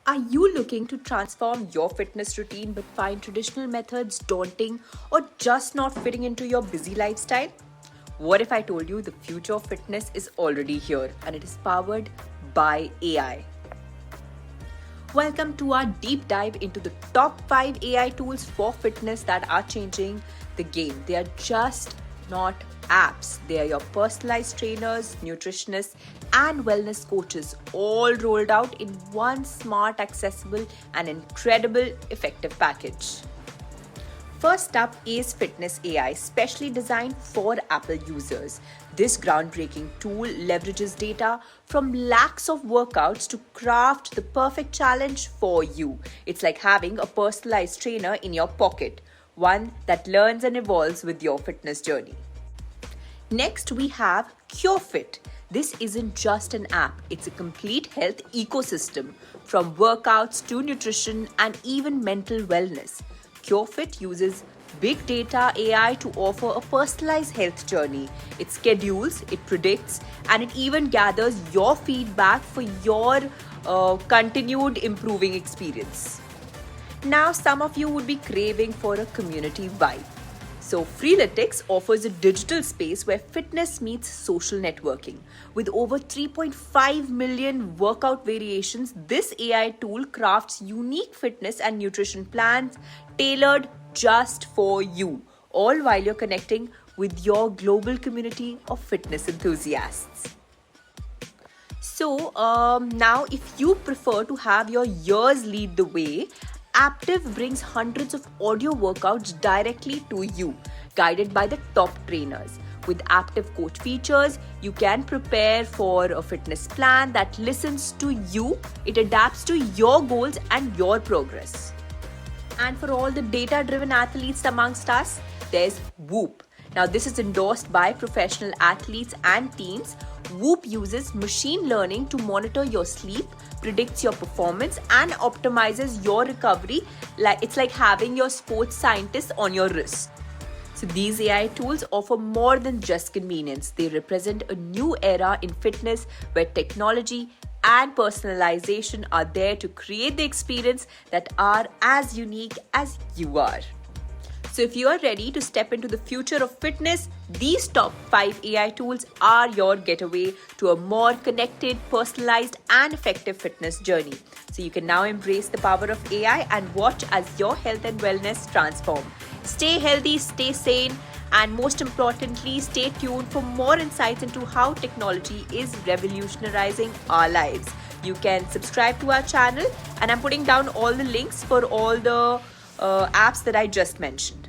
Are you looking to transform your fitness routine but find traditional methods daunting or just not fitting into your busy lifestyle? What if I told you the future of fitness is already here and it is powered by AI? Welcome to our deep dive into the top 5 AI tools for fitness that are changing the game. They are just not apps. They are your personalized trainers, nutritionists, and wellness coaches, all rolled out in one smart, accessible, and incredible effective package. First up is FitnessAI, specially designed for Apple users. This groundbreaking tool leverages data from lakhs of workouts to craft the perfect challenge for you. It's like having a personalized trainer in your pocket, one that learns and evolves with your fitness journey. Next, we have Cure.fit. This isn't just an app, it's a complete health ecosystem, from workouts to nutrition and even mental wellness. Cure.fit uses big data AI to offer a personalized health journey. It schedules, it predicts, and it even gathers your feedback for your continued improving experience. Now, some of you would be craving for a community vibe. So, Freeletics offers a digital space where fitness meets social networking. With over 3.5 million workout variations, this AI tool crafts unique fitness and nutrition plans tailored just for you, all while you're connecting with your global community of fitness enthusiasts. So, now if you prefer to have your ears lead the way, Aaptiv brings hundreds of audio workouts directly to you, guided by the top trainers. With Aaptiv coach features, you can prepare for a fitness plan that listens to you. It adapts to your goals and your progress. And for all the data-driven athletes amongst us, there's Whoop. Now, this is endorsed by professional athletes and teams. Whoop uses machine learning to monitor your sleep, predicts your performance, and optimizes your recovery. It's like having your sports scientist on your wrist. So these AI tools offer more than just convenience. They represent a new era in fitness where technology and personalization are there to create the experience that are as unique as you are. So if you are ready to step into the future of fitness, these top 5 AI tools are your getaway to a more connected, personalized, and effective fitness journey. So you can now embrace the power of AI and watch as your health and wellness transform. Stay healthy, stay sane, and most importantly, stay tuned for more insights into how technology is revolutionizing our lives. You can subscribe to our channel, and I'm putting down all the links for all the apps that I just mentioned.